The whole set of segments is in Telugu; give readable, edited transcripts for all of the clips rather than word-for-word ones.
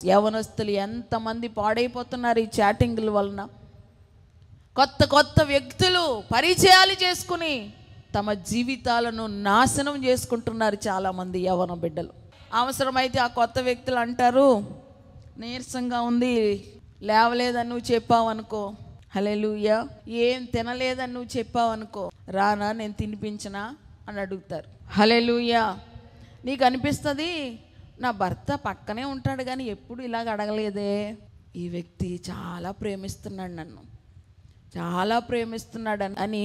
యవనస్తులు ఎంతమంది పాడైపోతున్నారు ఈ చాటింగ్ల వలన. కొత్త కొత్త వ్యక్తులు పరిచయాలు చేసుకుని తమ జీవితాలను నాశనం చేసుకుంటున్నారు చాలామంది యవన బిడ్డలు. అవసరమైతే ఆ కొత్త వ్యక్తులు అంటారు, నీరసంగా ఉంది, లేవలేదని నువ్వు చెప్పావు అనుకో, హల్లెలూయా, ఏం తినలేదని నువ్వు చెప్పావు అనుకో, రానా నేను తినిపించనా అని అడుగుతారు. హల్లెలూయా. నీకు అనిపిస్తుంది నా భర్త పక్కనే ఉంటాడు కానీ ఎప్పుడు ఇలాగ అడగలేదే, ఈ వ్యక్తి చాలా ప్రేమిస్తున్నాడు, నన్ను చాలా ప్రేమిస్తున్నాడు అని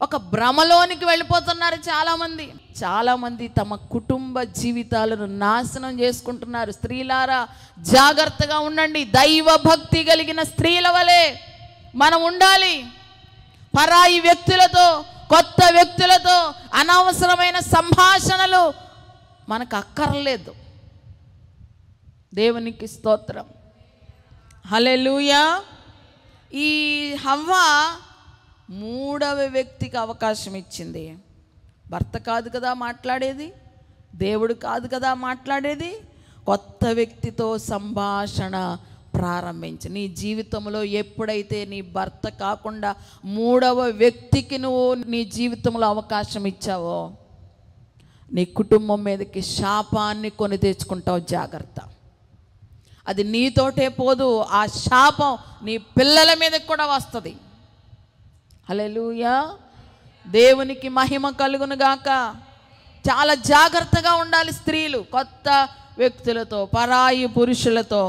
ఒక భ్రమలోనికి వెళ్ళిపోతున్నారు చాలామంది. చాలామంది తమ కుటుంబ జీవితాలను నాశనం చేసుకుంటున్నారు. స్త్రీలారా జాగ్రత్తగా ఉండండి. దైవ భక్తి కలిగిన స్త్రీల వలె మనం ఉండాలి. పరాయి వ్యక్తులతో, కొత్త వ్యక్తులతో అనవసరమైన సంభాషణలు మనకు అక్కర్లేదు. దేవునికి స్తోత్రం, హల్లెలూయా. ఈ హవ్వ మూడవ వ్యక్తికి అవకాశం ఇచ్చింది. భర్త కాదు కదా మాట్లాడేది, దేవుడు కాదు కదా మాట్లాడేది, కొత్త వ్యక్తితో సంభాషణ ప్రారంభించి. నీ జీవితంలో ఎప్పుడైతే నీ భర్త కాకుండా మూడవ వ్యక్తికి నువ్వు నీ జీవితంలో అవకాశం ఇచ్చావో, నీ కుటుంబం మీదకి శాపాన్ని కొని తెచ్చుకుంటావు. జాగ్రత్త. అది నీతోటే పోదు, ఆ శాపం నీ పిల్లల మీదకి కూడా వస్తుంది. హల్లెలూయా. దేవునికి మహిమ కలుగును గాక. చాలా జాగ్రత్తగా ఉండాలి స్త్రీలు. కొత్త వ్యక్తులతో, పరాయి పురుషులతో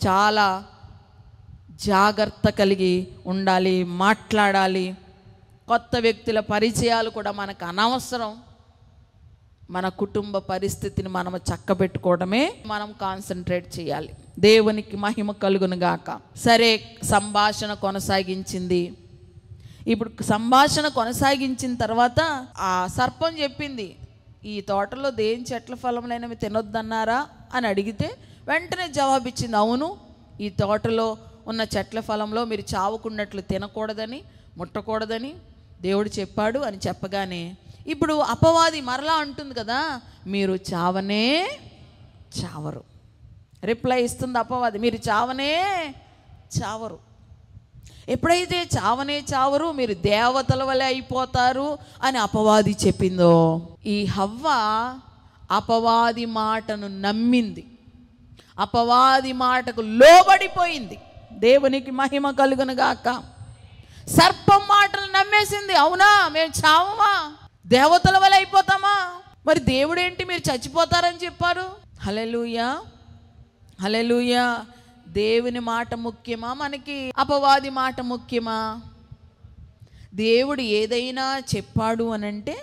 చాలా జాగ్రత్త కలిగి ఉండాలి, మాట్లాడాలి. కొత్త వ్యక్తుల పరిచయాలు కూడా మనకు అనవసరం. మన కుటుంబ పరిస్థితిని మనం చక్కబెట్టుకోవడమే మనం కాన్సన్ట్రేట్ చేయాలి. దేవునికి మహిమ కలుగును గాక. సరే, సంభాషణ కొనసాగించింది. ఇప్పుడు సంభాషణ కొనసాగించిన తర్వాత ఆ సర్పం చెప్పింది, ఈ తోటలో దేని చెట్ల ఫలములైనవి తినొద్దన్నారా అని అడిగితే వెంటనే జవాబిచ్చింది, అవును, ఈ తోటలో ఉన్న చెట్ల ఫలంలో మీరు చావుకున్నట్లు తినకూడదని, ముట్టకూడదని దేవుడు చెప్పాడు అని చెప్పగానే ఇప్పుడు అపవాది మరలా అంటుంది కదా, మీరు చావనే చావరు. రిప్లై ఇస్తుంది అపవాది, మీరు చావనే చావరు. ఎప్పుడైతే చావనే చావరు, మీరు దేవతల వలె అయిపోతారు అని అపవాది చెప్పిందో, ఈ హవ్వ అపవాది మాటను నమ్మింది, అపవాది మాటకు లోబడిపోయింది. దేవునికి మహిమ కలుగును గాక. సర్పం మాటలు నమ్మేసింది. అవునా, మేము చావమా, దేవతల వల్ల అయిపోతామా, మరి దేవుడేంటి మీరు చచ్చిపోతారని చెప్పారు. హల్లెలూయా, హల్లెలూయా. దేవుని మాట ముఖ్యమా మనకి, అపవాది మాట ముఖ్యమా? దేవుడు ఏదైనా చెప్పాడు అనంటే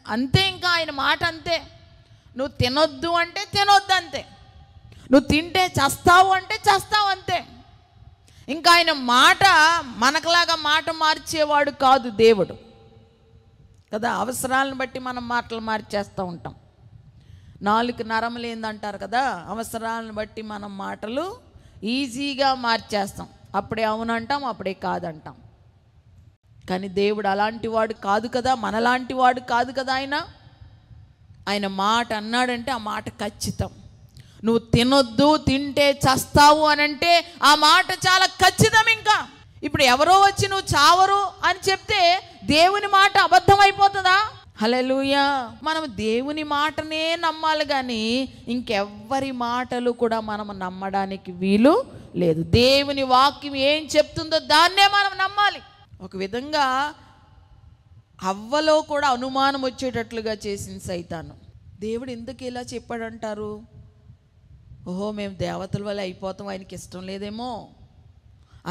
అంతే, ఇంకా ఆయన మాట అంతే. నువ్వు తినొద్దు అంటే తినొద్దు అంతే, నువ్వు తింటే చస్తావు అంటే చస్తావు అంతే. ఇంకా ఆయన మాట మనకులాగా మాట మార్చేవాడు కాదు దేవుడు కదా. అవసరాలను బట్టి మనం మాటలు మార్చేస్తూ ఉంటాం. నాలుగు నరములు ఏందంటారు కదా, అవసరాలను బట్టి మనం మాటలు ఈజీగా మార్చేస్తాం. అప్పుడే అవునంటాం, అప్పుడే కాదంటాం. కానీ దేవుడు అలాంటి వాడు కాదు కదా, మనలాంటి వాడు కాదు కదా. ఆయన మాట అన్నాడంటే ఆ మాట ఖచ్చితం. నువ్వు తినొద్దు, తింటే చస్తావు అనంటే ఆ మాట చాలా ఖచ్చితం. ఇంకా ఇప్పుడు ఎవరో వచ్చి నువ్వు చావరు అని చెప్తే దేవుని మాట అబద్ధం అయిపోతుందా? హల్లెలూయా. మనం దేవుని మాటనే నమ్మాలి కానీ ఇంకెవ్వరి మాటలు కూడా మనం నమ్మడానికి వీలు లేదు. దేవుని వాక్యం ఏం చెప్తుందో దాన్నే మనం నమ్మాలి. ఒక విధంగా హవ్వలో కూడా అనుమానం వచ్చేటట్లుగా చేసింది సైతాను. దేవుడు ఎందుకు ఇలా చెప్పాడంటారు? ఓహో, మేము దేవతల వల్ల అయిపోతాం, ఆయనకి ఇష్టం లేదేమో,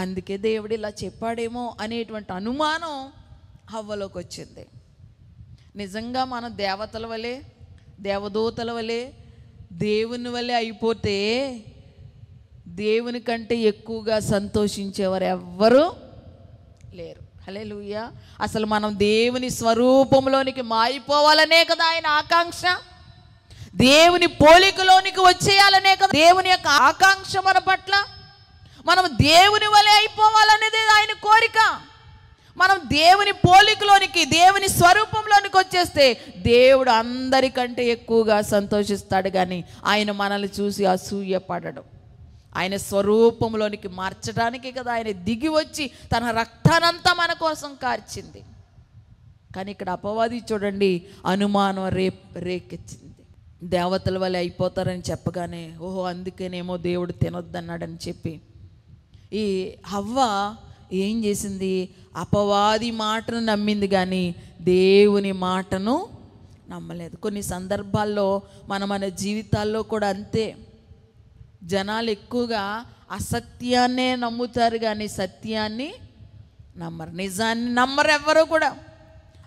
అందుకే దేవుడు ఇలా చెప్పాడేమో అనేటువంటి అనుమానం హవ్వలోకి వచ్చింది. నిజంగా మనం దేవతల వలె, దేవదూతల వలె, దేవుని వలె అయిపోతే దేవుని కంటే ఎక్కువగా సంతోషించేవారు ఎవ్వరూ లేరు. హల్లెలూయా. అసలు మనం దేవుని స్వరూపంలోనికి మారిపోవాలనే కదా ఆయన ఆకాంక్ష. దేవుని పోలికలోనికి వచ్చేయాలనే కదా దేవుని యొక్క ఆకాంక్ష మన పట్ల. మనం దేవుని వలె అయిపోవాలనేది ఆయన కోరిక. మనం దేవుని పోలికలోనికి, దేవుని స్వరూపంలోనికి వచ్చేస్తే దేవుడు అందరికంటే ఎక్కువగా సంతోషిస్తాడు. కానీ ఆయన మనల్ని చూసి అసూయ పడడు. ఆయన స్వరూపంలోనికి మార్చడానికి కదా ఆయన దిగి వచ్చి తన రక్తానంతా మన కోసం కార్చింది. కానీ ఇక్కడ అపవాది చూడండి, అనుమానం రేకెచ్చింది. దేవతల వల్ల అయిపోతారని చెప్పగానే, ఓహో అందుకేనేమో దేవుడు తినొద్దన్నాడని చెప్పి ఈ హవ్వ ఏం చేసింది? అపవాది మాటను నమ్మింది కానీ దేవుని మాటను నమ్మలేదు. కొన్ని సందర్భాల్లో మన జీవితాల్లో కూడా అంతే. జనాలు ఎక్కువగా అసత్యాన్నే నమ్ముతారు కానీ సత్యాన్ని నమ్మరు, నిజాన్ని నమ్మరు. ఎవ్వరూ కూడా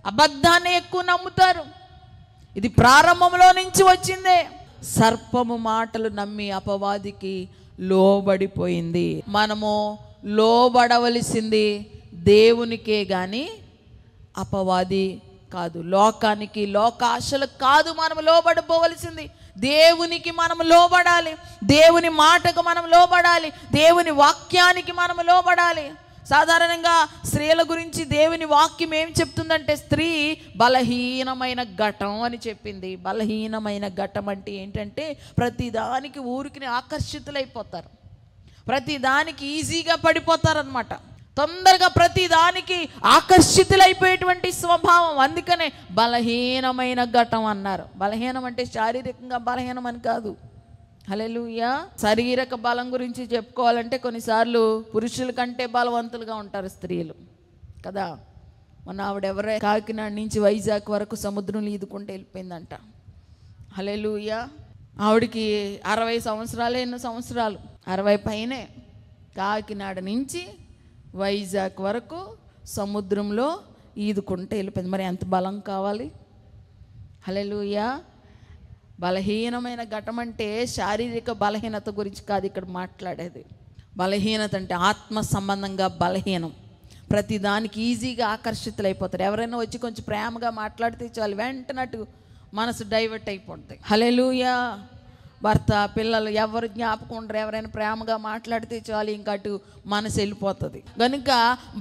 అబద్ధాన్ని ఎక్కువ నమ్ముతారు. ఇది ప్రారంభంలో నుంచి వచ్చిందే. సర్పము మాటలు నమ్మి అపవాదికి లోబడిపోయింది. మనము లోబడవలసింది దేవునికే కానీ అపవాది కాదు, లోకానికి లోకాశలకు కాదు. మనం లోబడిపోవలసింది దేవునికి. మనం లోబడాలి, దేవుని మాటకు మనం లోబడాలి, దేవుని వాక్యానికి మనం లోబడాలి. సాధారణంగా స్త్రీల గురించి దేవుని వాక్యం ఏం చెప్తుందంటే, స్త్రీ బలహీనమైన ఘటం అని చెప్పింది. బలహీనమైన ఘటం అంటే ఏంటంటే ప్రతిదానికి ఊరికి ఆకర్షితులైపోతారు, ప్రతిదానికి ఈజీగా పడిపోతారనమాట. తొందరగా ప్రతిదానికి ఆకర్షితులైపోయేటువంటి స్వభావం. అందుకనే బలహీనమైన ఘటం అన్నారు. బలహీనం అంటే శారీరకంగా బలహీనం అని కాదు. హల్లెలూయా. శారీరక బలం గురించి చెప్పుకోవాలంటే కొన్నిసార్లు పురుషుల కంటే బలవంతులుగా ఉంటారు స్త్రీలు కదా. మొన్న ఆవిడెవరే కాకినాడ నుంచి వైజాగ్ వరకు సముద్రంలో ఈదుకుంటూ వెళ్ళిపోయిందంట. హల్లెలూయా. ఆవిడికి 60 సంవత్సరాలు, ఎన్నో సంవత్సరాలు, 60 పైనే. కాకినాడ నుంచి వైజాగ్ వరకు సముద్రంలో ఈదుకుంటూ వెళ్ళిపోయింది. మరి ఎంత బలం కావాలి? హల్లెలూయా. బలహీనమైన ఘటం అంటే శారీరక బలహీనత గురించి కాదు ఇక్కడ మాట్లాడేది. బలహీనత అంటే ఆత్మ సంబంధంగా బలహీనం. ప్రతిదానికి ఈజీగా ఆకర్షితులైపోతారు. ఎవరైనా వచ్చి కొంచెం ప్రేమగా మాట్లాడితే చాలు, వెంటనట్టు మనసు డైవర్ట్ అయిపోతుంది. హల్లెలూయా. భర్త పిల్లలు ఎవరు జ్ఞాపకం ఉండరు, ఎవరైనా ప్రేమగా మాట్లాడితే చాలు ఇంకా అటు మనసు వెళ్ళిపోతుంది. కనుక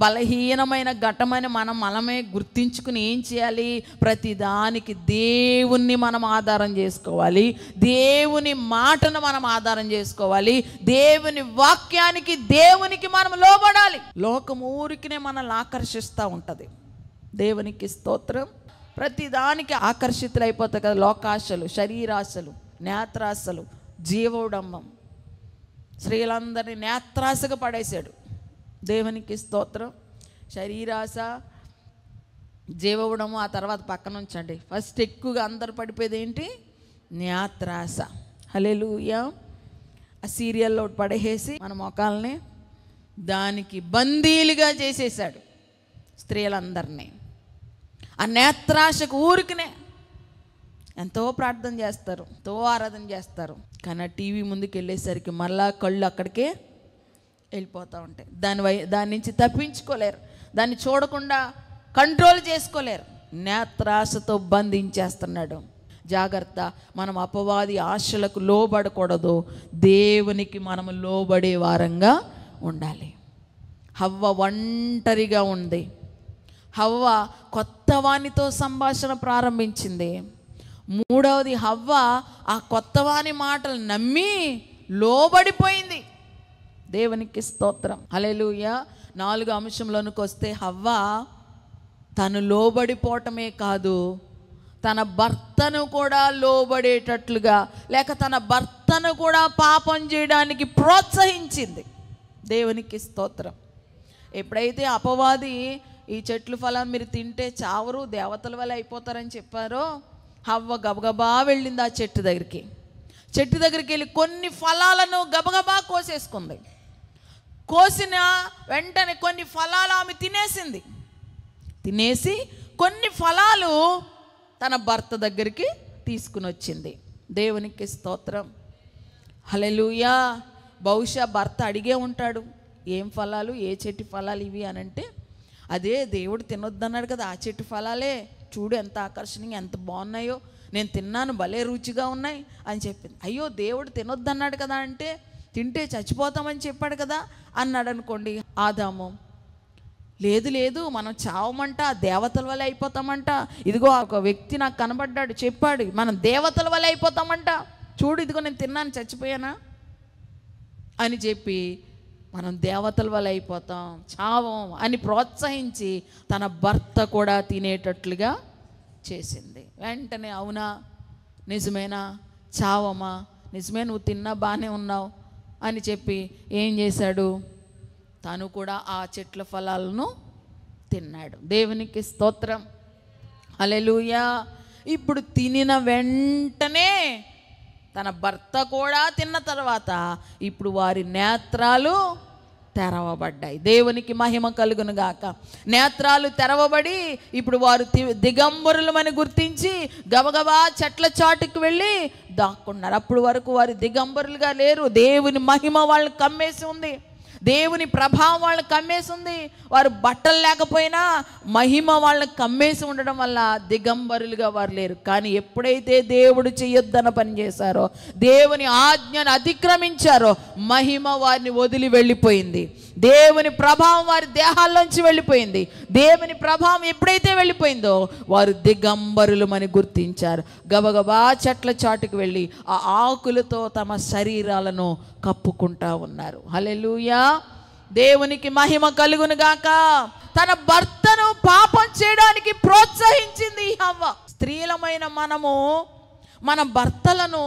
బలహీనమైన ఘటమని మనమే గుర్తించుకుని ఏం చేయాలి? ప్రతిదానికి దేవుణ్ణి మనం ఆధారం చేసుకోవాలి, దేవుని మాటను మనం ఆధారం చేసుకోవాలి, దేవుని వాక్యానికి దేవునికి మనం లోబడాలి. లోకం ఊరికినే మనల్ని ఆకర్షిస్తూ ఉంటుంది. దేవునికి స్తోత్రం. ప్రతిదానికి ఆకర్షితులైపోతాయి కదా. లోకాశలు, శరీరాశలు, నేత్రాశలు, జీవోడంబం. స్త్రీలందరినీ నేత్రాశగా పడేశాడు. దేవునికి స్తోత్రం. శరీరాశ, జీవోడము ఆ తర్వాత పక్కన ఉంచండి. ఫస్ట్ ఎక్కువగా అందరు పడిపోయేది ఏంటి? నేత్రాశ. హల్లెలూయా. ఆ సీరియల్లో పడేసి మన మొఖాలని దానికి బందీలుగా చేసేసాడు స్త్రీలందరినీ. ఆ నేత్రాశకు ఊరికినే ఎంతో ప్రార్థన చేస్తారు, ఎంతో ఆరాధన చేస్తారు, కానీ ఆ టీవీ ముందుకు వెళ్ళేసరికి మళ్ళా కళ్ళు అక్కడికే వెళ్ళిపోతూ ఉంటాయి. దాని నుంచి తప్పించుకోలేరు, దాన్ని చూడకుండా కంట్రోల్ చేసుకోలేరు. నేత్రాశతో బంధించేస్తున్నాడు. జాగ్రత్త. మనం అపవాది ఆశలకు లోబడకూడదు, దేవునికి మనము లోబడే వారంగా ఉండాలి. హవ్వ ఒంటరిగా ఉంది. హవ్వ కొత్త వానితో సంభాషణ ప్రారంభించింది. మూడవది, హవ్వ ఆ కొత్తవాని మాటలు నమ్మి లోబడిపోయింది. దేవునికి స్తోత్రం. హల్లెలూయా. 4వ అంశంలోనికి వస్తే, హవ్వ తను లోబడిపోవటమే కాదు, తన భర్తను కూడా లోబడేటట్లుగా, లేక తన భర్తను కూడా పాపం చేయడానికి ప్రోత్సహించింది. దేవునికి స్తోత్రం. ఎప్పుడైతే అపవాది ఈ చెట్లు ఫలాన్ని మీరు తింటే చావరు, దేవతల వల్ల అయిపోతారని చెప్పారో, హవ్వ గబగబా వెళ్ళింది ఆ చెట్టు దగ్గరికి. చెట్టు దగ్గరికి వెళ్ళి కొన్ని ఫలాలను గబగబా కోసేసుకుంది. కోసిన వెంటనే కొన్ని ఫలాలు ఆమె తినేసి కొన్ని ఫలాలు తన భర్త దగ్గరికి తీసుకుని వచ్చింది. దేవునికి స్తోత్రం. హల్లెలూయా. బహుశా భర్త అడిగే ఉంటాడు, ఏం ఫలాలు, ఏ చెట్టు ఫలాలు ఇవి అని. అంటే అదే దేవుడు తినొద్దన్నాడు కదా, ఆ చెట్టు ఫలాలే, చూడు ఎంత ఆకర్షణీయంగా ఎంత బాగున్నాయో, నేను తిన్నాను, భలే రుచిగా ఉన్నాయి అని చెప్పింది. అయ్యో దేవుడు తినొద్దన్నాడు కదా, అంటే తింటే చచ్చిపోతామని చెప్పాడు కదా అన్నాడు అనుకోండి ఆదాము. లేదు మనం చావమంట, దేవతల వల్ల అయిపోతామంట. ఇదిగో ఒక వ్యక్తి నాకు కనబడ్డాడు, చెప్పాడు మనం దేవతల వల్ల అయిపోతామంట. చూడు ఇదిగో నేను తిన్నాను, చచ్చిపోయానా అని చెప్పి మనం దేవతల వల్ల అయిపోతాం, చావం అని ప్రోత్సహించి తన భర్త కూడా తినేటట్లుగా చేసింది. వెంటనే అవునా, నిజమేనా, చావమా, నిజమే, నువ్వు తిన్నా బాగానే ఉన్నావు అని చెప్పి ఏం చేశాడు, తను కూడా ఆ చెట్ల ఫలాలను తిన్నాడు. దేవునికి స్తోత్రం, హల్లెలూయా. ఇప్పుడు తినిన వెంటనే తన భర్త కూడా తిన్న తర్వాత ఇప్పుడు వారి నేత్రాలు తెరవబడ్డాయి. దేవునికి మహిమ కలుగును గాక. నేత్రాలు తెరవబడి ఇప్పుడు వారు దిగంబరులమని గుర్తించి గబగబా చెట్ల చాటుకు వెళ్ళి దాక్కున్నారు. అప్పుడు వరకు వారు దిగంబరులుగా లేరు. దేవుని మహిమ వాళ్ళని కమ్మేసి ఉంది, దేవుని ప్రభావం వాళ్ళని కమ్మేసి ఉంది. వారు బట్టలు లేకపోయినా మహిమ వాళ్ళని కమ్మేసి ఉండడం వల్ల దిగంబరులుగా వారు లేరు. కానీ ఎప్పుడైతే దేవుడు చెయ్యొద్దన్న పని చేశారో, దేవుని ఆజ్ఞను అతిక్రమించారో, మహిమ వారిని వదిలి వెళ్ళిపోయింది. దేవుని ప్రభావం వారి దేహాల్లోంచి వెళ్ళిపోయింది. దేవుని ప్రభావం ఎప్పుడైతే వెళ్ళిపోయిందో వారు దిగంబరులమని గుర్తించారు. గబగబా చెట్ల చాటుకు వెళ్ళి ఆ ఆకులతో తమ శరీరాలను కప్పుకుంటా ఉన్నారు. హల్లెలూయా, దేవునికి మహిమ కలుగును గాక. తన భర్తను పాపం చేయడానికి ప్రోత్సహించింది హవ్వ. స్త్రీలమైన మనము మన భర్తలను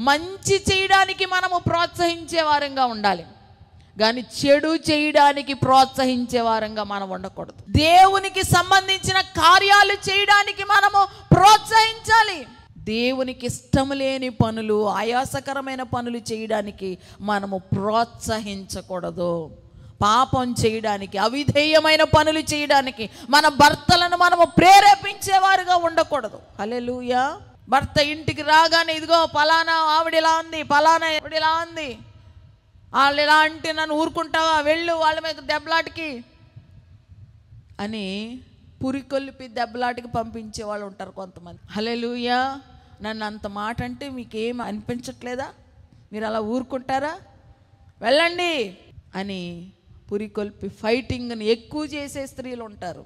మంచి చేయడానికి మనము ప్రోత్సహించే వారంగా ఉండాలి, కానీ చెడు చేయడానికి ప్రోత్సహించే వారంగా మనం ఉండకూడదు. దేవునికి సంబంధించిన కార్యాలు చేయడానికి మనము ప్రోత్సహించాలి. దేవునికి ఇష్టం లేని పనులు, ఆయాసకరమైన పనులు చేయడానికి మనము ప్రోత్సహించకూడదు. పాపం చేయడానికి, అవిధేయమైన పనులు చేయడానికి మన భర్తలను మనము ప్రేరేపించేవారుగా ఉండకూడదు. హల్లెలూయా. భర్త ఇంటికి రాగానే ఇదిగో పలానా ఆవిడిలా ఉంది, పలానా ఆవిడిలా ఉంది, వాళ్ళు ఎలా అంటే నన్ను ఊరుకుంటావా, వెళ్ళు వాళ్ళ మీద దెబ్బలాటికి అని పురికొల్పి దెబ్బలాటికి పంపించే వాళ్ళు ఉంటారు కొంతమంది. హల్లెలూయా. నన్ను అంత మాట అంటే మీకేం అనిపించట్లేదా, మీరు అలా ఊరుకుంటారా, వెళ్ళండి అని పురికొల్పి ఫైటింగ్ని ఎక్కువ చేసే స్త్రీలు ఉంటారు.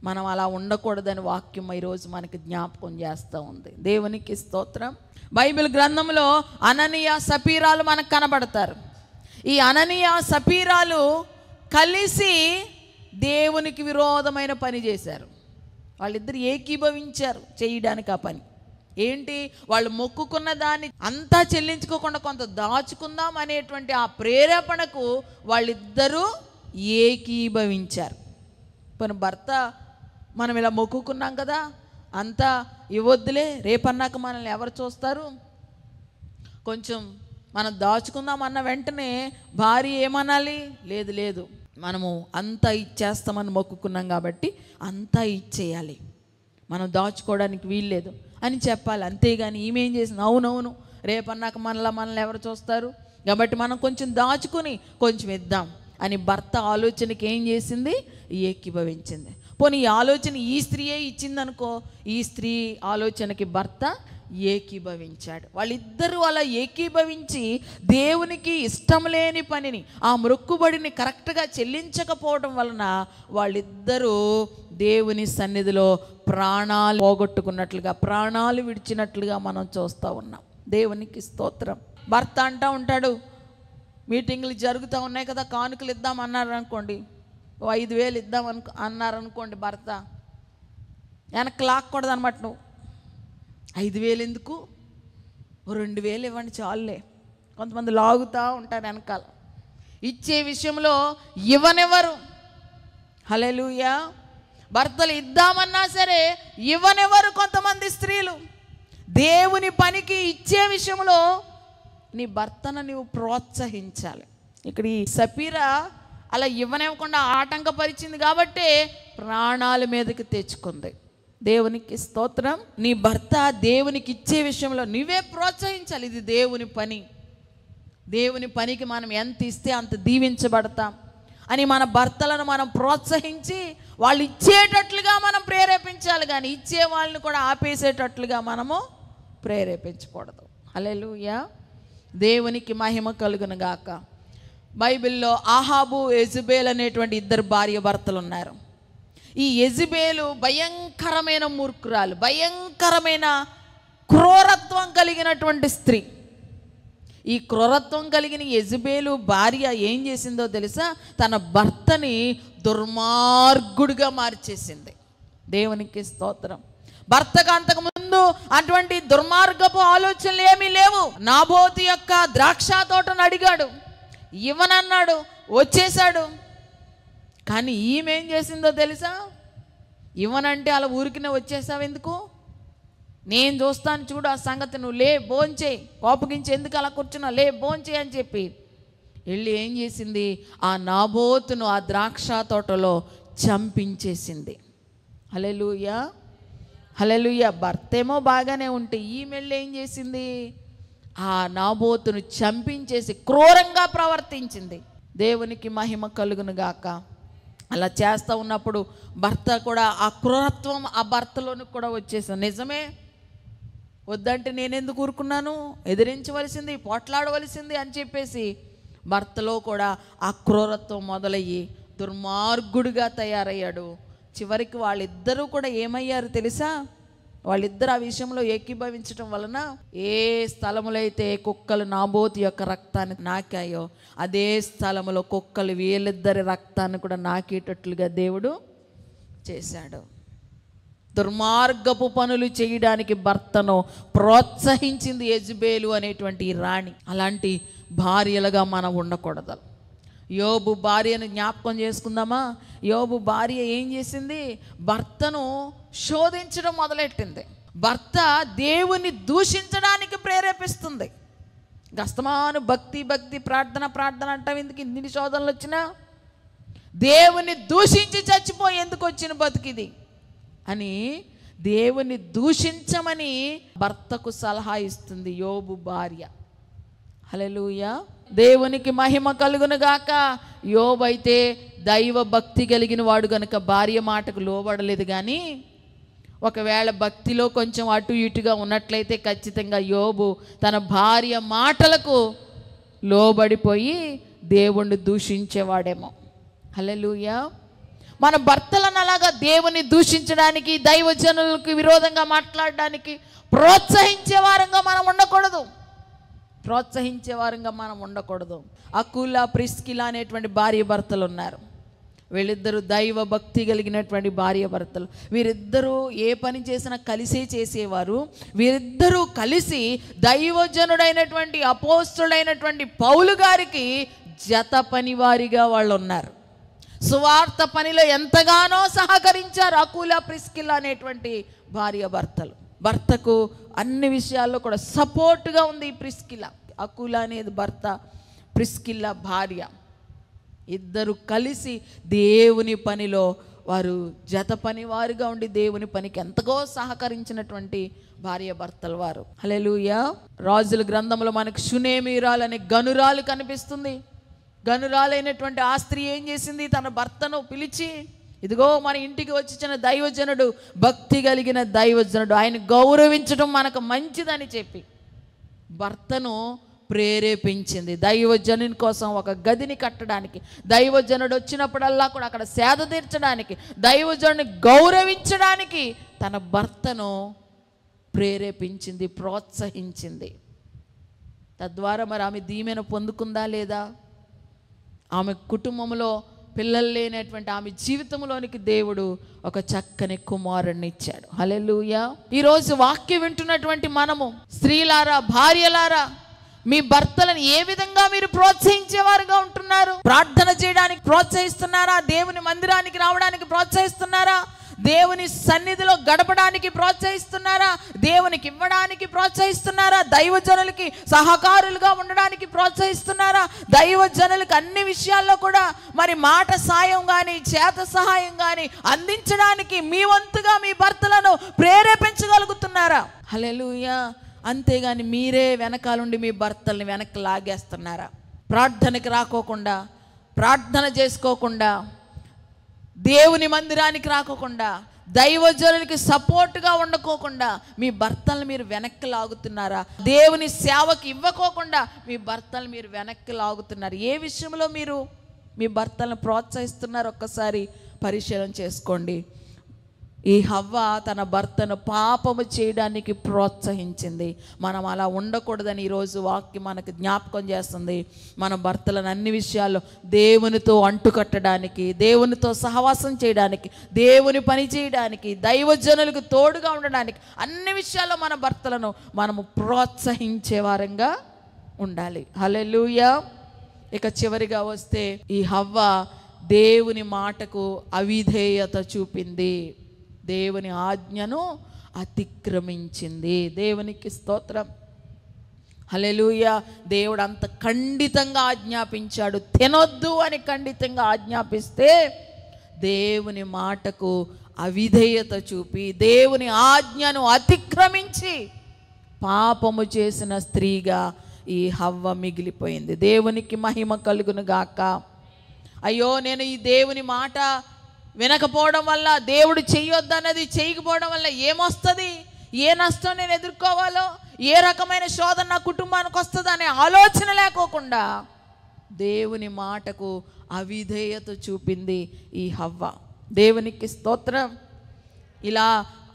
మనం అలా ఉండకూడదని వాక్యం ఈరోజు మనకి జ్ఞాపకం చేస్తూ ఉంది. దేవునికి స్తోత్రం. బైబిల్ గ్రంథంలో అననీయ సపీరాలు మనకు కనబడతారు. ఈ అననీయ సపీరాలు కలిసి దేవునికి విరోధమైన పని చేశారు. వాళ్ళిద్దరు ఏకీభవించారు చేయడానికి ఆ పని. ఏంటి, వాళ్ళు మొక్కుకున్న దాన్ని అంతా చెల్లించుకోకుండా కొంత దాచుకుందాం అనేటువంటి ఆ ప్రేరేపణకు వాళ్ళిద్దరూ ఏకీభవించారు. పోనీ భర్త మనం ఇలా మొక్కుకున్నాం కదా, అంతా ఇవ్వద్దులే, రేపన్నాక మనల్ని ఎవరు చూస్తారు, కొంచెం మనం దాచుకుందాం అన్న వెంటనే భార్య ఏమనాలి, లేదు లేదు మనము అంతా ఇచ్చేస్తామని మొక్కుకున్నాం కాబట్టి అంతా ఇచ్చేయాలి, మనం దాచుకోవడానికి వీల్లేదు అని చెప్పాలి. అంతేగాని ఈమెం చేసింది, అవునవును రేపన్నాక మనల్ని ఎవరు చూస్తారు కాబట్టి మనం కొంచెం దాచుకొని కొంచెం ఇద్దాం అని భర్త ఆలోచనకి ఏం చేసింది, ఏకీభవించింది. పోనీ ఈ ఆలోచన ఈ స్త్రీయే ఇచ్చిందనుకో, ఈ స్త్రీ ఆలోచనకి భర్త ఏకీభవించాడు. వాళ్ళిద్దరూ అలా ఏకీభవించి దేవునికి ఇష్టం లేని పనిని, ఆ మొక్కుబడిని కరెక్ట్గా చెల్లించకపోవడం వలన వాళ్ళిద్దరూ దేవుని సన్నిధిలో ప్రాణాలు పోగొట్టుకున్నట్లుగా, ప్రాణాలు విడిచినట్లుగా మనం చూస్తూ ఉన్నాం. దేవునికి స్తోత్రం. భర్త అంటూ ఉంటాడు, మీటింగ్లు జరుగుతూ ఉన్నాయి కదా, కానుకలు ఇద్దాం అన్నారు అనుకోండి, 5,000 ఇద్దాం అన్నారనుకోండి, భర్త వెనక్కి లాక్కూడదు అనమాట. నువ్వు 5,000 ఎందుకు, 2,000 ఇవ్వండి చాలులే. కొంతమంది లాగుతూ ఉంటారు వెనకాల, ఇచ్చే విషయంలో ఇవ్వనివ్వరు. హల్లెలూయా. భర్తలు ఇద్దామన్నా సరే ఇవ్వనివ్వరు కొంతమంది స్త్రీలు. దేవుని పనికి ఇచ్చే విషయంలో నీ భర్తను నీవు ప్రోత్సహించాలి. ఇక్కడ ఈ సపీరా అలా ఇవ్వనివ్వకుండా ఆటంకపరిచింది కాబట్టి ప్రాణాల మీదకి తెచ్చుకుంది. దేవునికి స్తోత్రం. నీ భర్త దేవునికి ఇచ్చే విషయంలో నువ్వే ప్రోత్సహించాలి. ఇది దేవుని పని, దేవుని పనికి మనం ఎంత ఇస్తే అంత దీవించబడతాం అని మన భర్తలను మనం ప్రోత్సహించి వాళ్ళు ఇచ్చేటట్లుగా మనం ప్రేరేపించాలి, కానీ ఇచ్చే వాళ్ళని కూడా ఆపేసేటట్లుగా మనము ప్రేరేపించకూడదు. హల్లెలూయా. దేవునికి మహిమ కలుగును గాక. బైబిల్లో ఆహాబు, యెజబేల్ అనేటువంటి 2 భార్య భర్తలు ఉన్నారు. ఈ యెజబేలు భయంకరమైన మూర్ఖురాలు, భయంకరమైన క్రూరత్వం కలిగినటువంటి స్త్రీ. ఈ క్రూరత్వం కలిగిన యెజబేలు భార్య ఏం చేసిందో తెలుసా? తన భర్తని దుర్మార్గుడిగా మార్చేసింది. దేవునికి స్తోత్రం. భర్తకు అంతకుముందు అటువంటి దుర్మార్గపు ఆలోచనలు ఏమీ లేవు. నాబోతు యొక్క ద్రాక్ష తోటను అడిగాడు, ఇవ్వనన్నాడు, వచ్చేశాడు. కానీ ఈమె ఏం చేసిందో తెలుసా? ఇవ్వనంటే అలా ఊరికినే వచ్చేసావు ఎందుకు? నేను చూస్తాను చూడు ఆ సంగతి, నువ్వు లే భోంచేయి, కోపగించి ఎందుకు అలా కూర్చున్నా, లే భోంచేయి అని చెప్పి వెళ్ళి ఏం చేసింది? ఆ నాబోతును ఆ ద్రాక్ష తోటలో చంపించేసింది. హల్లెలూయా, హల్లెలూయా. భర్తేమో బాగానే ఉంటే ఈమెళ్ళి ఏం చేసింది? ఆ నాబోతును చంపించేసి క్రూరంగా ప్రవర్తించింది. దేవునికి మహిమ కలుగును గాక. అలా చేస్తూ ఉన్నప్పుడు భర్త కూడా ఆ క్రూరత్వం ఆ భర్తలోనికి కూడా వచ్చేసింది. నిజమే, వద్దంటే నేనెందుకు ఊరుకున్నాను, ఎదిరించవలసింది, పోట్లాడవలసింది అని చెప్పేసి భర్తలో కూడా ఆ క్రూరత్వం మొదలయ్యి దుర్మార్గుడిగా తయారయ్యాడు. చివరికి వాళ్ళిద్దరూ కూడా ఏమయ్యారు తెలుసా? వాళ్ళిద్దరు ఆ విషయంలో ఏకీభవించడం వలన ఏ స్థలములో అయితే కుక్కలు నాబోతు యొక్క రక్తాన్ని నాకాయో అదే స్థలములో కుక్కలు వీళ్ళిద్దరి రక్తాన్ని కూడా నాకేటట్లుగా దేవుడు చేశాడు. దుర్మార్గపు పనులు చేయడానికి భర్తను ప్రోత్సహించింది యెజబేలు అనేటువంటి రాణి. అలాంటి భార్యలుగా మనం ఉండకూడదు. యోబు భార్యను జ్ఞాపకం చేసుకుందామా? యోబు భార్య ఏం చేసింది? భర్తను శోధించడం మొదలెట్టింది. భర్త దేవుని దూషించడానికి ప్రేరేపిస్తుంది. గస్తమాను భక్తి భక్తి ప్రార్థన ప్రార్థన అంటావు ఎందుకు? ఇన్ని శోధనలు వచ్చినా దేవుని దూషించి చచ్చిపోయి ఎందుకు వచ్చిన బతికిది అని దేవుని దూషించమని భర్తకు సలహా ఇస్తుంది యోబు భార్య. హల్లెలూయా, దేవునికి మహిమ కలుగును గాక. యోబు అయితే దైవ భక్తి కలిగిన వాడు కనుక భార్య మాటకు లోబడలేదు. కానీ ఒకవేళ భక్తిలో కొంచెం అటు ఇటుగా ఉన్నట్లయితే ఖచ్చితంగా యోబు తన భార్య మాటలకు లోబడిపోయి దేవుణ్ణి దూషించేవాడేమో. హల్లెలూయా. మన భర్తలను అలాగా దేవుని దూషించడానికి, దైవజనులకు విరోధంగా మాట్లాడడానికి ప్రోత్సహించే వారంగా మనం ఉండకూడదు. అకుల ప్రిస్కిలా అనేటువంటి భార్య భర్తలు ఉన్నారు. వీళ్ళిద్దరూ దైవ భక్తి కలిగినటువంటి భార్య భర్తలు. వీరిద్దరూ ఏ పని చేసినా కలిసే చేసేవారు. వీరిద్దరూ కలిసి దైవజనుడైనటువంటి అపోస్తుడైనటువంటి పౌలు గారికి జత పనివారిగా వాళ్ళు ఉన్నారు. సువార్త పనిలో ఎంతగానో సహకరించారు అకుల ప్రిస్కిలా అనేటువంటి భార్య భర్తలు. భర్తకు అన్ని విషయాల్లో కూడా సపోర్ట్గా ఉంది ఈ ప్రిస్కిలా. అకుల అనేది భర్త, ప్రిస్కిల్లా భార్య. ఇద్దరు కలిసి దేవుని పనిలో వారు జత పని వారుగా ఉండి దేవుని పనికి ఎంతగో సహకరించినటువంటి భార్య భర్తలు వారు. హల్లెలూయా. రాజుల గ్రంథంలో మనకు షునేమీరాలు అనే గనురాలు కనిపిస్తుంది. గనురాలైనటువంటి ఆ స్త్రీ ఏం చేసింది? తన భర్తను పిలిచి, ఇదిగో మన ఇంటికి వచ్చిన దైవజనుడు, భక్తి కలిగిన దైవజనుడు, ఆయన గౌరవించడం మనకు మంచిదని చెప్పి భర్తను ప్రేరేపించింది. దైవజనుని కోసం ఒక గదిని కట్టడానికి, దైవజనుడు వచ్చినప్పుడల్లా కూడా అక్కడ సేద తీర్చడానికి, దైవజనుని గౌరవించడానికి తన భర్తను ప్రేరేపించింది, ప్రోత్సహించింది. తద్వారా మరి ఆమె దీవెన పొందుకుందా లేదా? ఆమె కుటుంబంలో పిల్లలు లేనటువంటి ఆమె జీవితంలోనికి దేవుడు ఒక చక్కని కుమారుణ్ణి ఇచ్చాడు. హల్లెలూయా. ఈరోజు వాక్యం వింటున్నటువంటి మనము స్త్రీలారా, భార్యలారా, మీ భర్తలను ఏ విధంగా మీరు ప్రోత్సహించేవారుగా ఉంటున్నారు? ప్రార్థన చేయడానికి ప్రోత్సహిస్తున్నారా? దేవుని మందిరానికి రావడానికి ప్రోత్సహిస్తున్నారా? దేవుని సన్నిధిలో గడపడానికి ప్రోత్సహిస్తున్నారా? దేవునికి ఇవ్వడానికి ప్రోత్సహిస్తున్నారా? దైవజనులకి సహకారులుగా ఉండడానికి ప్రోత్సహిస్తున్నారా? దైవజనులకు అన్ని విషయాల్లో కూడా మరి మాట సాయం కానీ చేత సహాయం కానీ అందించడానికి మీ వంతుగా మీ భర్తలను ప్రేరేపించగలుగుతున్నారా? హల్లెలూయా. అంతేగాని మీరే వెనకాలండి మీ భర్తల్ని వెనక్కి లాగేస్తున్నారా? ప్రార్థనకి రాకోకుండా, ప్రార్థన చేసుకోకుండా, దేవుని మందిరానికి రాకోకుండా, దైవజనులకి సపోర్ట్గా ఉండకోకుండా మీ భర్తలను మీరు వెనక్కి లాగుతున్నారా? దేవుని సేవకి ఇవ్వకోకుండా మీ భర్తలు మీరు వెనక్కి లాగుతున్నారు. ఏ విషయంలో మీరు మీ భర్తలను ప్రోత్సహిస్తున్నారు? ఒక్కసారి పరిశీలన చేసుకోండి. ఈ హవ్వ తన భర్తను పాపము చేయడానికి ప్రోత్సహించింది. మనం అలా ఉండకూడదని ఈరోజు వాక్యం మనకు జ్ఞాపకం చేస్తుంది. మన భర్తలను అన్ని విషయాల్లో దేవునితో అంటుకట్టడానికి, దేవునితో సహవాసం చేయడానికి, దేవుని పని చేయడానికి, దైవజనులకు తోడుగా ఉండడానికి, అన్ని విషయాల్లో మన భర్తలను మనము ప్రోత్సహించే వారంగా ఉండాలి. హల్లెలూయా. ఇక చివరిగా వస్తే ఈ హవ్వ దేవుని మాటకు అవిధేయత చూపింది, దేవుని ఆజ్ఞను అతిక్రమించింది. దేవునికి స్తోత్రం. హల్లెలూయా. దేవుడు అంత ఖండితంగా ఆజ్ఞాపించాడు, తినొద్దు అని ఖండితంగా ఆజ్ఞాపిస్తే దేవుని మాటకు అవిధేయత చూపి దేవుని ఆజ్ఞను అతిక్రమించి పాపము చేసిన స్త్రీగా ఈ హవ్వ మిగిలిపోయింది. దేవునికి మహిమ కలుగును గాక. అయ్యో, నేను ఈ దేవుని మాట వినకపోవడం వల్ల, దేవుడు చెయ్యొద్దన్నది చేయకపోవడం వల్ల ఏమొస్తుంది, ఏ నష్టం నేను ఎదుర్కోవాలో, ఏ రకమైన శోధన నా కుటుంబానికి వస్తుంది అనే ఆలోచన లేకోకుండా దేవుని మాటకు అవిధేయత చూపింది ఈ హవ్వ. దేవునికి స్తోత్రం. ఇలా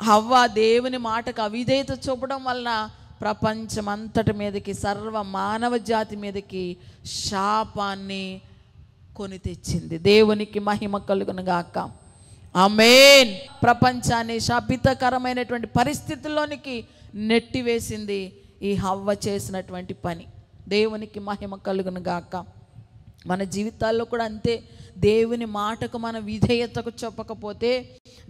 హవ్వ దేవుని మాటకు అవిధేయత చూపడం వలన ప్రపంచమంతటి మీదకి, సర్వ మానవ జాతి మీదకి శాపాన్ని కొని తెచ్చింది. దేవునికి మహిమ కలుగును గాక. ఆమేన్. ప్రపంచాన్ని శాపితకరమైనటువంటి పరిస్థితుల్లోనికి నెట్టివేసింది ఈ హవ్వ చేసినటువంటి పని. దేవునికి మహిమ కలుగును గాక. మన జీవితాల్లో కూడా అంతే. దేవుని మాటకు మనం విధేయతకు చెప్పకపోతే,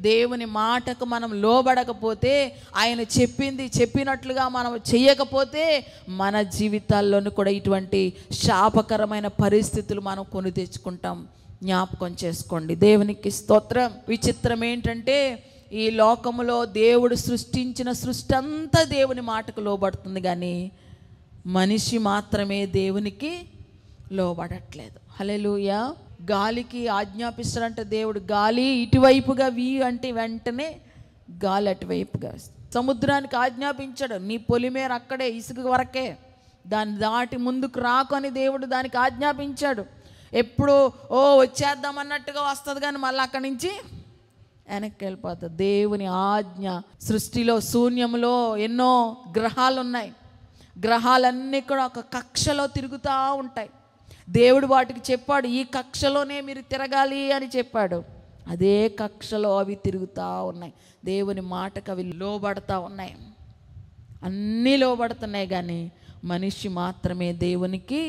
దేవుని మాటకు మనం లోబడకపోతే, ఆయన చెప్పింది చెప్పినట్లుగా మనం చేయకపోతే మన జీవితాల్లోనూ కూడా ఇటువంటి శాపకరమైన పరిస్థితులు మనం కొని తెచ్చుకుంటాం. జ్ఞాపకం చేసుకోండి. దేవునికి స్తోత్రం. విచిత్రం ఏంటంటే ఈ లోకములో దేవుడు సృష్టించిన సృష్టి అంతా దేవుని మాటకు లోబడుతుంది, కానీ మనిషి మాత్రమే దేవునికి లోబడట్లేదు. హల్లెలూయా. గాలికి ఆజ్ఞాపిస్తాడంటే దేవుడు, గాలి ఇటువైపుగా వీ అంటే వెంటనే గాలి అటువైపుగా వస్తుంది. సముద్రానికి ఆజ్ఞాపించాడు, నీ పొలిమేర అక్కడే, ఇసుక వరకే, దాన్ని దాటి ముందుకు రాకు అని దేవుడు దానికి ఆజ్ఞాపించాడు. ఎప్పుడు వచ్చేద్దామన్నట్టుగా వస్తుంది, కానీ మళ్ళీ అక్కడి నుంచి వెనక్కి వెళ్ళిపోతుంది. దేవుని ఆజ్ఞ. సృష్టిలో శూన్యంలో ఎన్నో గ్రహాలు ఉన్నాయి. గ్రహాలన్నీ కూడా ఒక కక్షలో తిరుగుతూ ఉంటాయి. దేవుడు వాటికి చెప్పాడు, ఈ కక్షలోనే మీరు తిరగాలి అని చెప్పాడు. అదే కక్షలో అవి తిరుగుతూ ఉన్నాయి. దేవుని మాటకు అవి లోబడతా ఉన్నాయి. అన్నీ లోబడుతున్నాయి, కానీ మనిషి మాత్రమే దేవునికి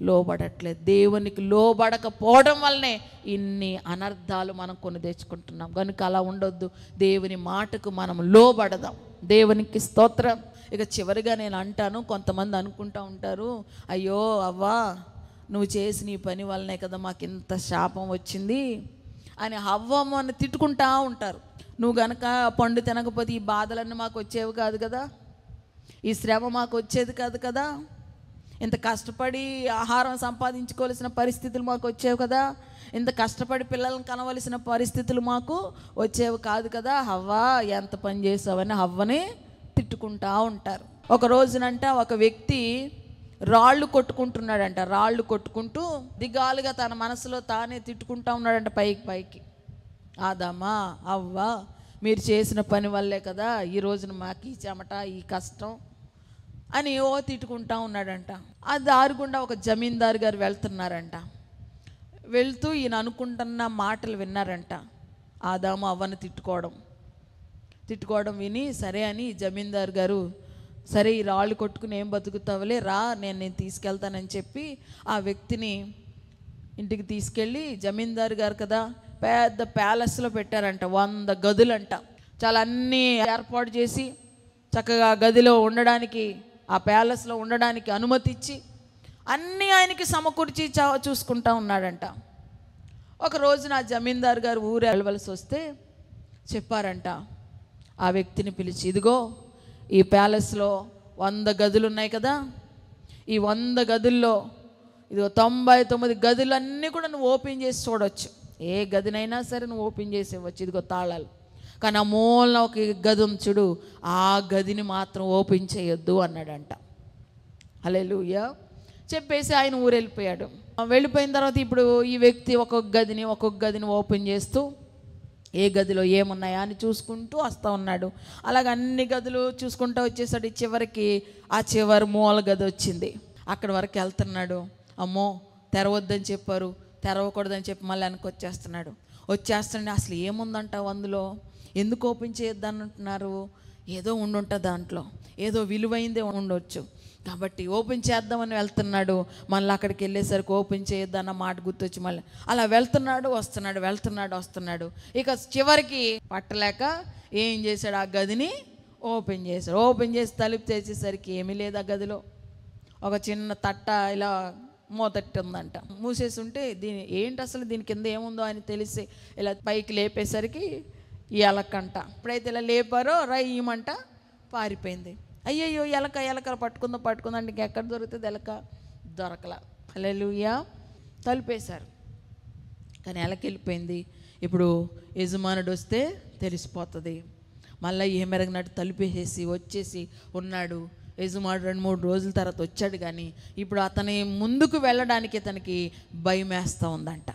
లోబడట్లేదు. దేవునికి లోబడకపోవడం వల్లనే ఇన్ని అనర్థాలు మనం కొని తెచ్చుకుంటున్నాం. కనుక అలా ఉండొద్దు. దేవుని మాటకు మనం లోబడదాం. దేవునికి స్తోత్రం. ఇక చివరిగా నేను అంటాను, కొంతమంది అనుకుంటూ ఉంటారు, అయ్యో అవ్వా, నువ్వు చేసిన ఈ పని వల్లనే కదా మాకు ఇంత శాపం వచ్చింది అని హవ్వమ్మని తిట్టుకుంటా ఉంటారు. నువ్వు గనక పండు తినకపోతే ఈ బాధలన్నీ మాకు వచ్చేవి కాదు కదా, ఈ శ్రమ మాకు వచ్చేది కాదు కదా, ఇంత కష్టపడి ఆహారం సంపాదించుకోవాల్సిన పరిస్థితులు మాకు వచ్చేవి కదా, ఇంత కష్టపడి పిల్లలను కనవలసిన పరిస్థితులు మాకు వచ్చేవి కాదు కదా, హవ్వ ఎంత పని చేసావని హవ్వని తిట్టుకుంటా ఉంటారు. ఒక రోజునంట ఒక వ్యక్తి రాళ్ళు కొట్టుకుంటున్నాడంట. రాళ్ళు కొట్టుకుంటూ దిగాలుగా తన మనసులో తానే తిట్టుకుంటా ఉన్నాడంట, పైకి పైకి. ఆదామా, అవ్వ, మీరు చేసిన పని వల్లే కదా ఈ రోజున మాకు ఈ చెమట, ఈ కష్టం అని తిట్టుకుంటా ఉన్నాడంట. ఆ దారి గుండా ఒక జమీందారు గారు వెళ్తున్నారంట. వెళ్తూ ఈయన అనుకుంటున్న మాటలు విన్నారంట. ఆదాము అవ్వని తిట్టుకోవడం విని సరే అని జమీందారు గారు, సరే ఈ రాళ్ళు కొట్టుకుని ఏం బతుకుతావులే రా, నేను తీసుకెళ్తానని చెప్పి ఆ వ్యక్తిని ఇంటికి తీసుకెళ్ళి, జమీందారు గారు కదా పెద్ద ప్యాలెస్లో పెట్టారంట. 100 గదులంట. చాలా అన్నీ ఏర్పాటు చేసి చక్కగా గదిలో ఉండడానికి, ఆ ప్యాలెస్లో ఉండడానికి అనుమతి ఇచ్చి అన్నీ ఆయనకి సమకూర్చి చూసుకుంటా ఉన్నాడంట. ఒక రోజున ఆ జమీందారు గారు ఊరు వెళ్ళవలసి వస్తే చెప్పారంట ఆ వ్యక్తిని పిలిచి, ఇదిగో ఈ ప్యాలెస్లో 100 గదులు ఉన్నాయి కదా, ఈ 100 గదుల్లో ఇదిగో 99 గదులన్నీ కూడా నువ్వు ఓపెన్ చేసి చూడవచ్చు. ఏ గదినైనా సరే నువ్వు ఓపెన్ చేసి ఇవ్వచ్చు, ఇదిగో తాళాలు. కానీ ఆ మూలన ఒక గది ఉంది చూడు, ఆ గదిని మాత్రం ఓపెన్ చేయొద్దు అన్నాడంట. హల్లెలూయా. చెప్పేసి ఆయన ఊరు వెళ్ళిపోయాడు. వెళ్ళిపోయిన తర్వాత ఇప్పుడు ఈ వ్యక్తి ఒక్కొక్క గదిని ఓపెన్ చేస్తూ ఏ గదిలో ఏమున్నాయా అని చూసుకుంటూ వస్తూ ఉన్నాడు. అలాగ అన్ని గదులు చూసుకుంటూ వచ్చేసాడు. చివరికి ఆ చివరి మూల గది వచ్చింది. అక్కడి వరకు వెళ్తున్నాడు. అమ్మో తెరవద్దని చెప్పారు, తెరవకూడదని చెప్పి మళ్ళీ వెనక్కి వచ్చేస్తున్నాడు. అసలు ఏముందంటావు అందులో, ఎందుకు ఓపెన్ చేయొద్దని అంటున్నారు? ఏదో ఉండుంటుంది దాంట్లో, ఏదో విలువైందే ఉండొచ్చు కాబట్టి ఓపెన్ చేద్దామని వెళ్తున్నాడు. మళ్ళీ అక్కడికి వెళ్ళేసరికి ఓపెన్ చేయొద్దన్న మాట గుర్తొచ్చి మళ్ళీ అలా వెళ్తున్నాడు వస్తున్నాడు. ఇక చివరికి పట్టలేక ఏం చేశాడు, ఆ గదిని ఓపెన్ చేశాడు. ఓపెన్ చేసి తలుపు తెచ్చేసరికి ఏమీ లేదు ఆ గదిలో. ఒక చిన్న తట్ట ఇలా మూతట్టి ఉందంట. మూసేసి ఉంటే ఏంటి అసలు దీని కింద ఏముందో అని తెలిసి ఇలా పైకి లేపేసరికి ఈ ఎలకంట. ఎప్పుడైతే ఇలా లేపారో రయ్యమంట పారిపోయింది. అయ్యయ్యో ఎలకలు పట్టుకుందంటే ఇంకెక్కడ దొరుకుతుంది ఎలక? దొరకలా. హల్లెలూయా. తలుపేశారు కానీ ఎలక వెళ్ళిపోయింది. ఇప్పుడు యజమానుడు వస్తే తెలిసిపోతుంది. మళ్ళీ ఏమెరగినట్టు తలుపేసేసి వచ్చేసి ఉన్నాడు. యజమానుడు 2-3 రోజుల తర్వాత వచ్చాడు కానీ ఇప్పుడు అతని ముందుకు వెళ్ళడానికి అతనికి భయం వేస్తూ ఉందంట.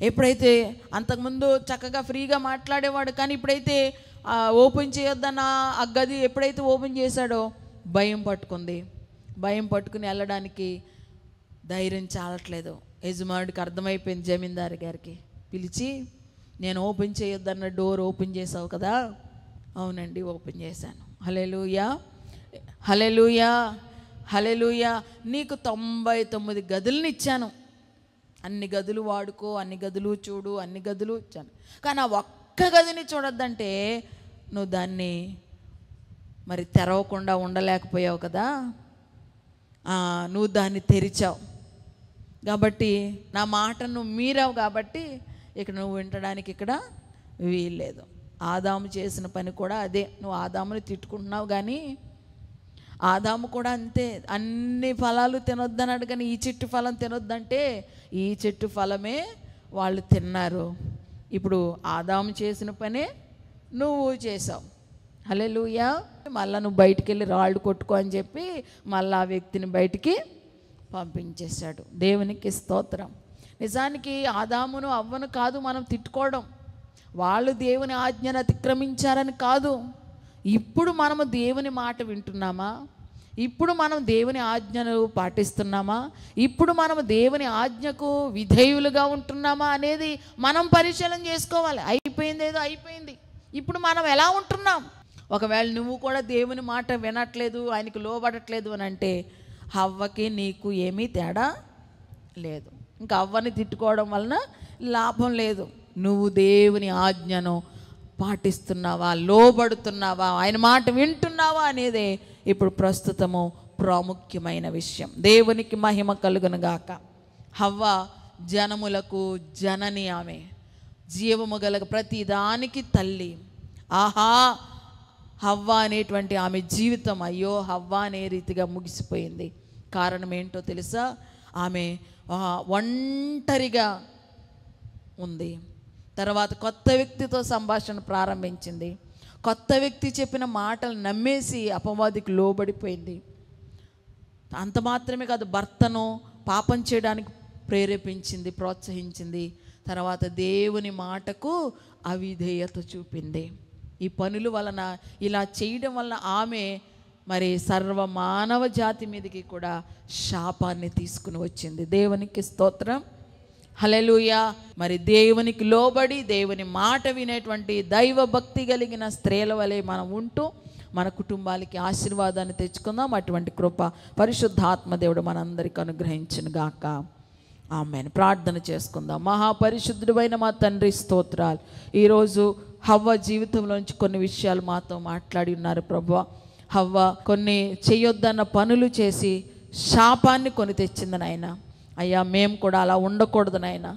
ఎప్పుడైతే అంతకుముందు చక్కగా ఫ్రీగా మాట్లాడేవాడు కానీ ఇప్పుడైతే ఓపెన్ చేయొద్దన్న ఆ గది ఎప్పుడైతే ఓపెన్ చేశాడో భయం పట్టుకుని వెళ్ళడానికి ధైర్యం చాలట్లేదు. యజమానుడికి అర్థమైపోయింది. జమీందారు గారికి పిలిచి, నేను ఓపెన్ చేయొద్దన్న డోర్ ఓపెన్ చేసావు కదా? అవునండి ఓపెన్ చేశాను. హల్లెలూయా. నీకు 99 గదులను ఇచ్చాను. అన్ని గదులు వాడుకో, అన్ని గదులు చూడు, అన్ని గదులు ఇచ్చాను. కానీ ఆ ఒక్క గదిని చూడొద్దంటే నువ్వు దాన్ని మరి తెరవకుండా ఉండలేకపోయావు కదా, నువ్వు దాన్ని తెరిచావు కాబట్టి నా మాట నువ్వు మీరావు కాబట్టి ఇక్కడ నువ్వు వింటడానికి ఇక్కడ వీల్లేదు. ఆదాము చేసిన పని కూడా అదే. నువ్వు ఆదాముని తిట్టుకుంటున్నావు కానీ ఆదాము కూడా అంతే. అన్ని ఫలాలు తినొద్దన్నాడు కానీ ఈ చెట్టు ఫలం తినొద్దంటే ఈ చెట్టు ఫలమే వాళ్ళు తిన్నారు. ఇప్పుడు ఆదాము చేసిన పనే నువ్వు చేసావు. హల్లెలూయా. మళ్ళీ నువ్వు బయటికి వెళ్ళి రాళ్ళు కొట్టుకో అని చెప్పి మళ్ళీ ఆ వ్యక్తిని బయటికి పంపించేశాడు. దేవునికి స్తోత్రం. నిజానికి ఆదామును అవ్వను కాదు మనం తిట్టుకోవడం, వాళ్ళు దేవుని ఆజ్ఞను అతిక్రమించారని కాదు. ఇప్పుడు మనము దేవుని మాట వింటున్నామా? ఇప్పుడు మనం దేవుని ఆజ్ఞను పాటిస్తున్నామా? ఇప్పుడు మనము దేవుని ఆజ్ఞకు విధేయులుగా ఉంటున్నామా అనేది మనం పరిశీలన చేసుకోవాలి. అయిపోయిందేదో అయిపోయింది. ఇప్పుడు మనం ఎలా ఉంటున్నాం? ఒకవేళ నువ్వు కూడా దేవుని మాట వినట్లేదు, ఆయనకు లోబడట్లేదు అని అంటే హవ్వకి నీకు ఏమీ తేడా లేదు. ఇంకా అవ్వని తిట్టుకోవడం వలన లాభం లేదు. నువ్వు దేవుని ఆజ్ఞను పాటిస్తున్నావా, లోబడుతున్నావా, ఆయన మాట వింటున్నావా అనేదే ఇప్పుడు ప్రస్తుతము ప్రాముఖ్యమైన విషయం. దేవునికి మహిమ కలుగును గాక. హవ్వ జనములకు జనని, ఆమె జీవము గల ప్రతి దానికి తల్లి. ఆహా, హవ్వ అనేటువంటి ఆమె జీవితం అయ్యో హవ్వ అనే రీతిగా ముగిసిపోయింది. కారణం ఏంటో తెలుసా? ఆమె ఒంటరిగా ఉంది. తర్వాత కొత్త వ్యక్తితో సంభాషణ ప్రారంభించింది. కొత్త వ్యక్తి చెప్పిన మాటలు నమ్మేసి అపవాదికి లోబడిపోయింది. అంత మాత్రమే కాదు, భర్తను పాపం చేయడానికి ప్రేరేపించింది, ప్రోత్సహించింది. తర్వాత దేవుని మాటకు అవిధేయత చూపింది. ఈ పనుల వలన, ఇలా చేయడం వలన ఆమె మరి సర్వ మానవ జాతి మీదకి కూడా శాపాన్ని తీసుకుని వచ్చింది. దేవునికి స్తోత్రం. హల్లెలూయా. మరి దేవునికి లోబడి దేవుని మాట వినేటువంటి దైవ భక్తి కలిగిన స్త్రీల వలె మనం ఉంటూ మన కుటుంబాలకి ఆశీర్వాదాన్ని తెచ్చుకుందాం. అటువంటి కృప పరిశుద్ధాత్మ దేవుడు మనందరికీ అనుగ్రహించును గాక. ఆమేన్. ప్రార్థన చేసుకుందాం. మహాపరిశుద్ధుడైన మా తండ్రి స్తోత్రాలు. ఈరోజు హవ్వ జీవితంలోంచి కొన్ని విషయాలు మాతో మాట్లాడి ఉన్నారు ప్రభువా. హవ్వ కొన్ని చేయొద్దన్న పనులు చేసి శాపాన్ని కొని తెచ్చింది నాయన. అయ్యా, మేము కూడా అలా ఉండకూడదు నాయన.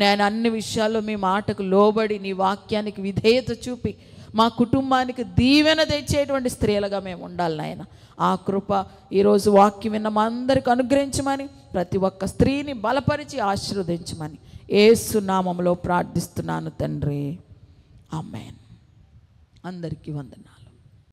నేను అన్ని విషయాల్లో మీ మాటకు లోబడి నీ వాక్యానికి విధేయత చూపి మా కుటుంబానికి దీవెన తెచ్చేటువంటి స్త్రీలుగా మేము ఉండాలి నాయన. ఆ కృప ఈరోజు వాక్యం విన్న మా అందరికి అనుగ్రహించమని, ప్రతి ఒక్క స్త్రీని బలపరిచి ఆశీర్వదించమని యేసు నామములో ప్రార్థిస్తున్నాను తండ్రి. ఆమేన్. అందరికీ వందనాలు.